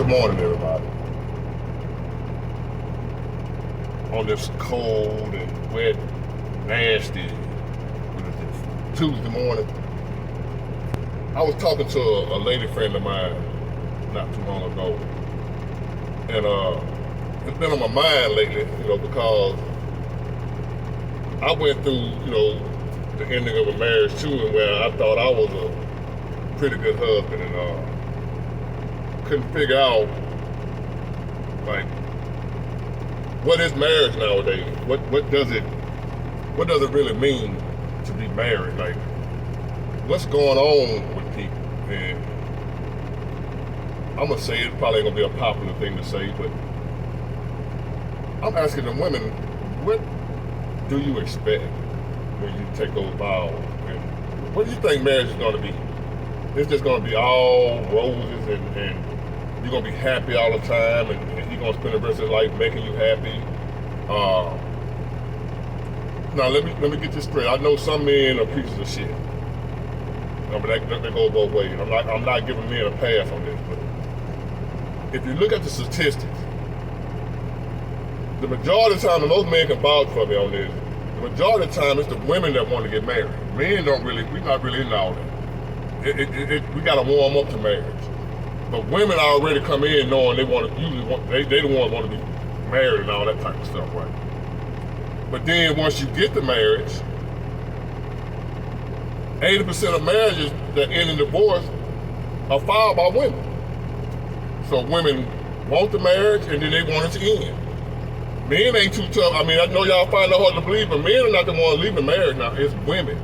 morning, everybody. On this cold and wet, nasty, what is this, Tuesday morning, I was talking to a lady friend of mine not too long ago. And it's been on my mind lately, because I went through, the ending of a marriage too, and where I thought I was a pretty good husband, and couldn't figure out, like, what is marriage nowadays? What does it really mean to be married? Like, what's going on with people? And I'm gonna say it probably ain't gonna be a popular thing to say, but I'm asking the women, what do you expect when you take those vows? And what do you think marriage is gonna be? It's just gonna be all roses and you're gonna be happy all the time, and he's gonna spend the rest of his life making you happy. Now let me get this straight. I know some men are pieces of shit. But that goes both ways. I'm not giving men a pass on this, but if you look at the statistics, the majority of the time, and most men can vouch for me on this, the majority of the time it's the women that want to get married. Men we're not really in all that. We gotta warm up to marriage. But women already come in knowing they the ones want to be married and all that type of stuff, right? But then once you get to marriage, 80% of marriages that end in divorce are filed by women. So women want the marriage and then they want it to end. Men ain't too tough. I mean, I know y'all find it hard to believe, but men are not the ones leaving marriage now. It's women.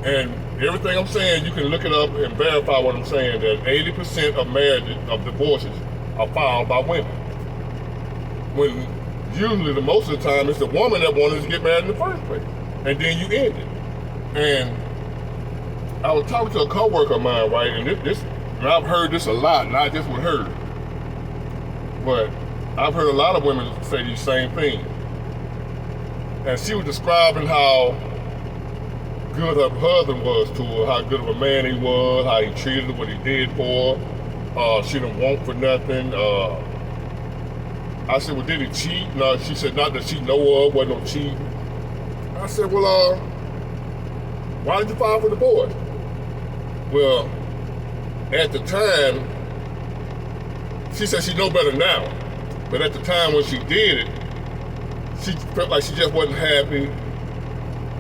And everything I'm saying, you can look it up and verify what I'm saying, that 80% of marriages, of divorces, are filed by women. When usually, most of the time, it's the woman that wanted to get married in the first place. And then you end it. And I was talking to a coworker of mine, right, and and I've heard this a lot, not just with her, but I've heard a lot of women say these same things. And she was describing how good her husband was to her, how good of a man he was, how he treated her, what he did for her. She didn't want for nothing. I said, well, did he cheat? No, she said, not that she know of, wasn't no cheating. I said, well, why did you file for divorce? Well, at the time, she said she know better now. But at the time when she did it, she felt like she just wasn't happy.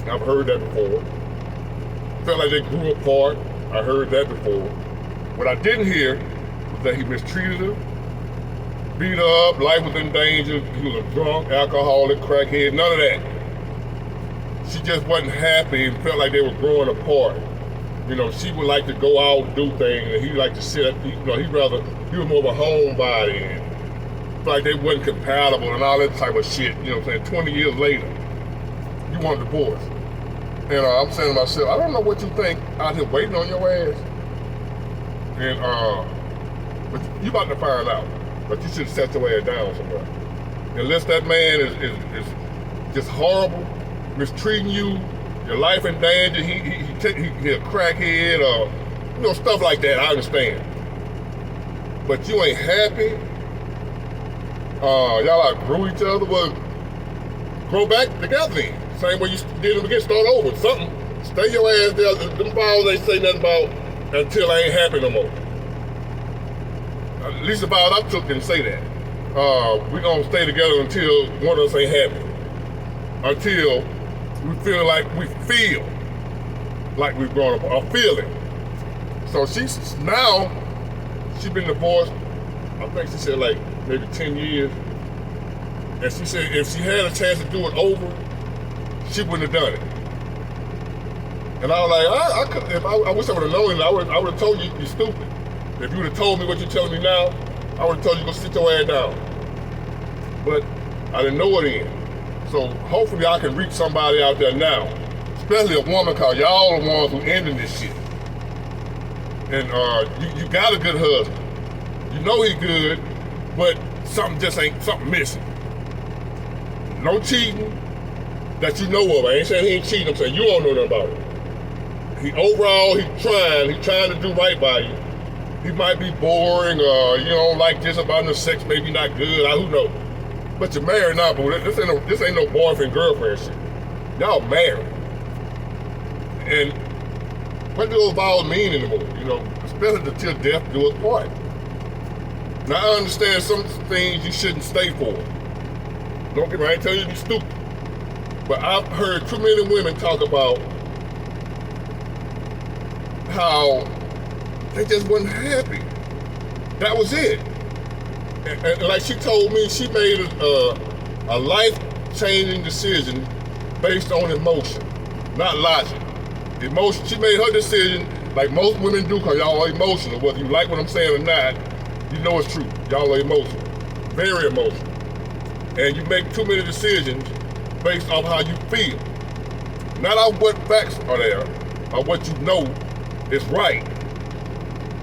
I've heard that before. Felt like they grew apart. I heard that before. What I didn't hear was that he mistreated her, beat her up, life was in danger, he was a drunk, alcoholic, crackhead, none of that. She just wasn't happy and felt like they were growing apart. She would like to go out and do things, and he liked to sit, he was more of a homebody, and felt like they wasn't compatible and all that type of shit, 20 years later, you want a divorce. And I'm saying to myself, I don't know what you think out here waiting on your ass. And but you about to find out. But you should set your ass down somewhere. Unless that man is just horrible, mistreating you, your life in danger, he a crackhead or stuff like that, I understand. But you ain't happy. Y'all outgrew each other, well, grow back together then. Same way you did them again, start over. Something. Stay your ass there. Them vows ain't say nothing about until I ain't happy no more. At least the vows I took didn't say that. We gonna stay together until one of us ain't happy. Until we feel like we've grown up. A feeling. So she's been divorced, I think she said like maybe 10 years. And she said if she had a chance to do it over, she wouldn't have done it. And I was like, I wish I would have known it. I would have told you you're stupid. If you would have told me what you're telling me now, I would have told you go sit your ass down. But I didn't know it then. So hopefully I can reach somebody out there now, especially a woman, cause y'all the ones who ending this shit. And you got a good husband. You know he's good, but something missing. No cheating that you know of. I ain't saying he ain't cheating, I'm saying you don't know nothing about it. He's trying to do right by you. he might be boring, or you don't like this about the sex, maybe not good, who knows. But you're married now, boo. This ain't no boyfriend, girlfriend shit. Y'all married. And what do those vows mean anymore? You know, especially till death do us part. Now I understand some things you shouldn't stay for. Don't get me, I ain't telling you to be stupid. But I've heard too many women talk about how they just wasn't happy. That was it. And like she told me, she made a life-changing decision based on emotion, not logic. Emotion. She made her decision like most women do, because y'all are emotional. Whether you like what I'm saying or not, you know it's true. Y'all are emotional, very emotional. And you make too many decisions based off how you feel. Not on what facts are there, or what you know is right.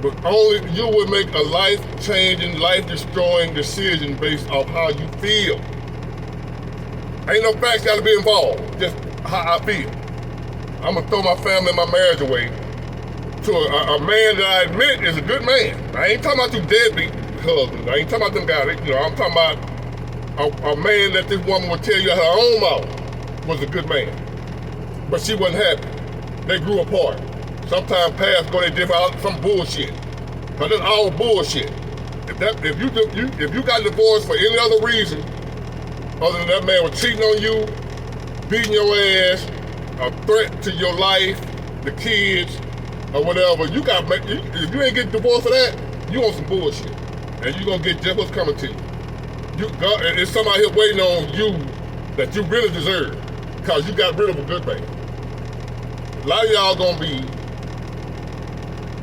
But only you would make a life-changing, life-destroying decision based off how you feel. Ain't no facts gotta be involved, just how I feel. I'm gonna throw my family and my marriage away to a man that I admit is a good man. I ain't talking about you deadbeat husbands. I ain't talking about them guys. You know, I'm talking about a man that this woman would tell you her own mouth was a good man. But she wasn't happy. They grew apart. Sometimes paths go they different, some bullshit. Cause that's all bullshit. If you got divorced for any other reason other than that man was cheating on you, beating your ass, a threat to your life, the kids, or whatever, if you ain't get divorced for that, you on some bullshit. And you gonna get just what's coming to you. It's somebody here waiting on you that you really deserve, because you got rid of a good man. A lot of y'all gonna be,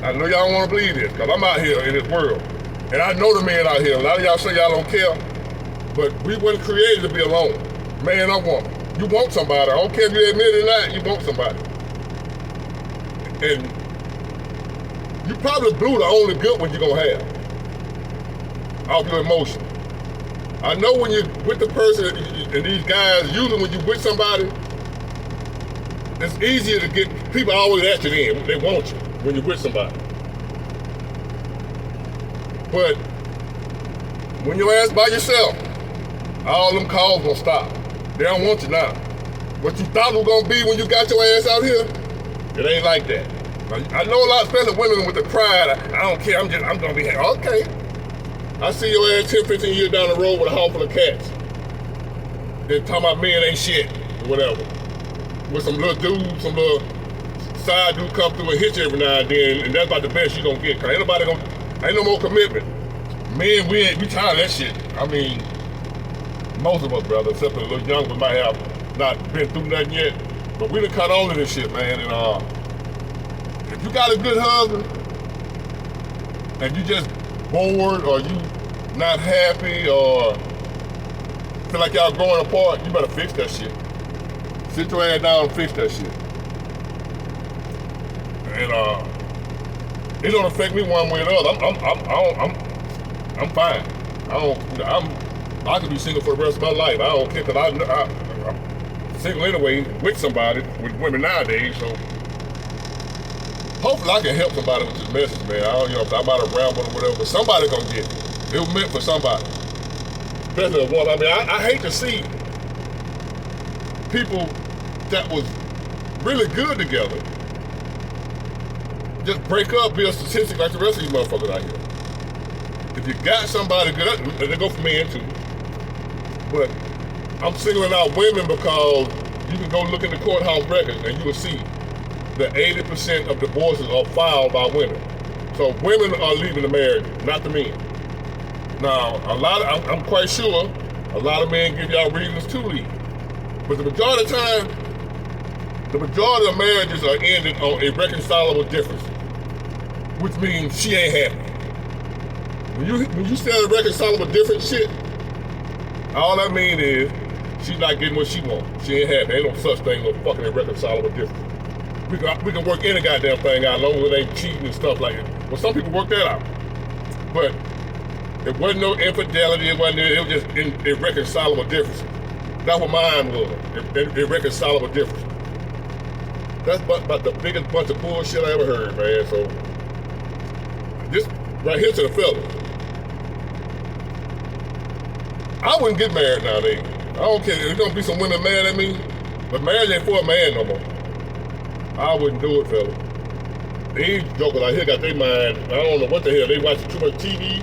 I know y'all don't wanna believe this, because I'm out here in this world. And I know the men out here, a lot of y'all say y'all don't care, but we weren't created to be alone, man or woman. You want somebody, I don't care if you admit it or not, you want somebody. And you probably blew the only good one you're gonna have off your emotion. I know when you're with the person, and these guys, usually when you're with somebody, it's easier to get, people always at you then, they want you when you're with somebody. But when your ass by yourself, all them calls gonna stop. They don't want you now. What you thought was gonna be when you got your ass out here, it ain't like that. I know a lot, especially women with the pride, I don't care, I'm gonna be happy. Okay. I see your ass 10, 15 years down the road with a haul full of cats. They're talking about men ain't shit, or whatever. With some little dude, some little side dude come through and hit you every now and then, and that's about the best you gonna get, cause ain't no more commitment. Men, we tired of that shit. I mean, most of us, brother, except for a little young, we might have not been through nothing yet, but we done cut on to this shit, man, and if you got a good husband, and you just bored, or you not happy, or feel like y'all growing apart, you better fix that shit. Sit your ass down and fix that shit. And it don't affect me one way or the other. I'm fine. I could be single for the rest of my life. I don't care, cause I'm single anyway with somebody, with women nowadays. So hopefully I can help somebody with this message, man. I might have rambled or whatever, but somebody gonna get it. It was meant for somebody, especially a woman. I mean, I hate to see people that was really good together just break up, be a statistic like the rest of these motherfuckers out here. If you got somebody good, they go for men too. But I'm singling out women because you can go look in the courthouse records and you will see that 80% of divorces are filed by women. So women are leaving the marriage, not the men. Now, I'm quite sure a lot of men give y'all reasons to leave. But the majority of the time, the majority of marriages are ended on irreconcilable difference, which means she ain't happy. When you say irreconcilable difference shit, all that mean is she's not getting what she wants. She ain't happy. Ain't no such thing as fucking irreconcilable difference. We can work any goddamn thing out as long as it ain't cheating and stuff like it. Well, some people work that out. But it wasn't no infidelity, it was just irreconcilable differences. That's what mine was, irreconcilable differences. That's about the biggest bunch of bullshit I ever heard, man. So right here to the fellas. I wouldn't get married nowadays. I don't care. There's gonna be some women mad at me, but marriage ain't for a man no more. I wouldn't do it, fella. These jokers out here got their mind, I don't know what the hell, they watching too much TV,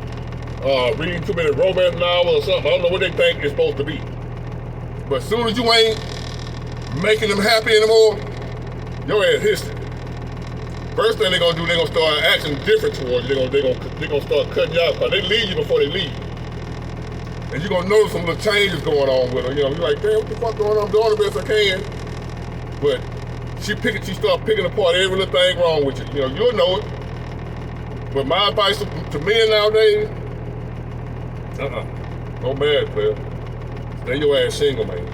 reading too many romance novels or something. I don't know what they think it's supposed to be. But as soon as you ain't making them happy anymore, your ass history. First thing they're gonna do, they're gonna start acting different towards you. They're gonna start cutting you out because they leave you before they leave. And you're gonna notice some little changes going on with her. You know, you're like, damn, what the fuck going on? I'm doing the best I can. But she start picking apart every little thing wrong with you. You know, you'll know it. But my advice to men nowadays, no marriage, player. Stay your ass single, man.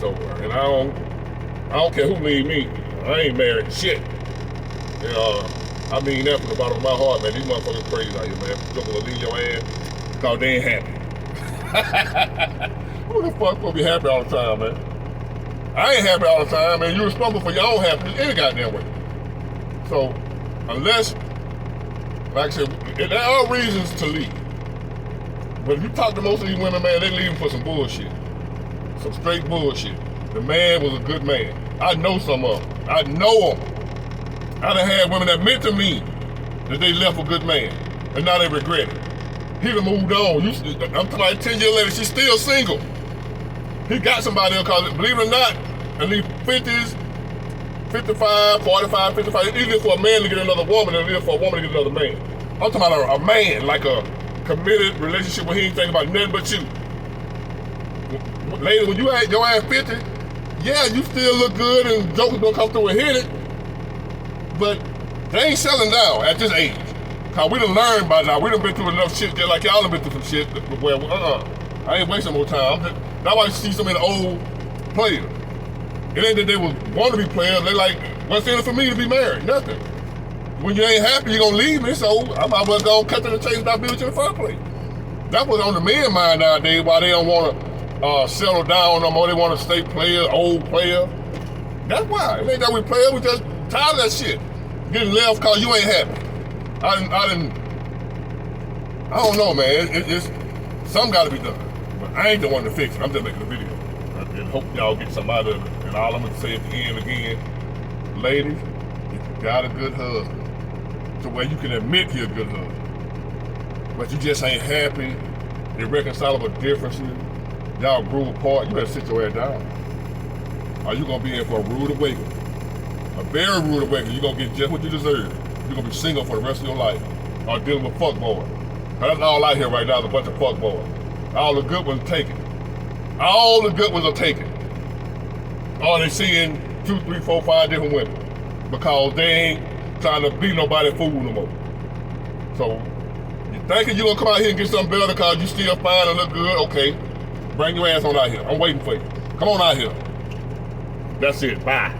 So, and I don't care who leave me. I ain't married shit. And, I mean that from the bottom of my heart, man. These motherfuckers crazy out here, man. People will leave your ass because they ain't happy. Who the fuck gonna be happy all the time, man? I ain't happy all the time, man. You're responsible for your own happiness any goddamn way. So, unless, like I said, there are reasons to leave. But if you talk to most of these women, man, they leaving for some bullshit. Some straight bullshit. The man was a good man. I know some of them. I know them. I done had women that meant to me that they left a good man, and now they regret it. He done moved on. I'm talking about 10 years later, she's still single. He got somebody else, because believe it or not, at least 50s, 55, 45, 55, it's easier for a man to get another woman than it is for a woman to get another man. I'm talking about a man, like a committed relationship where he ain't thinking about nothing but you. Ladies, when you at your ass 50, yeah, you still look good and jokers gonna come through and hit it, but they ain't selling down at this age. Cause we done learned by now. We done been through enough shit just like y'all done been through some shit where, I ain't wasting more time. That's why you see so many old players. It ain't that they want to be players. They like, what's in it for me to be married? Nothing. When you ain't happy, you gonna leave me, so I might as well go cut to the chase and not be with you in the first place. That's what's on the men's mind nowadays, why they don't want to settle down no more. They want to stay players, old players. That's why. It ain't that we players, we just tired of that shit. Getting left cause you ain't happy. I don't know, man. It's something got to be done. But I ain't the one to fix it. I'm just making a video. And hope y'all get some out of it. And all I'm going to say at the end again, ladies, if you got a good husband, to where you can admit you're a good husband, but you just ain't happy, irreconcilable differences, y'all grew apart, you better sit your ass down. Or you going to be in for a rude awakening. A very rude awakening. You're going to get just what you deserve. You're going to be single for the rest of your life. Or dealing with fuckboys. That's all out here right now is a bunch of fuckboys. All the good ones taken. All the good ones are taken. Or they seeing 2, 3, 4, 5 different women. Because they ain't trying to be nobody fool no more. So, you thinking you're going to come out here and get something better because you still fine and look good? Okay. Bring your ass on out here. I'm waiting for you. Come on out here. That's it. Bye.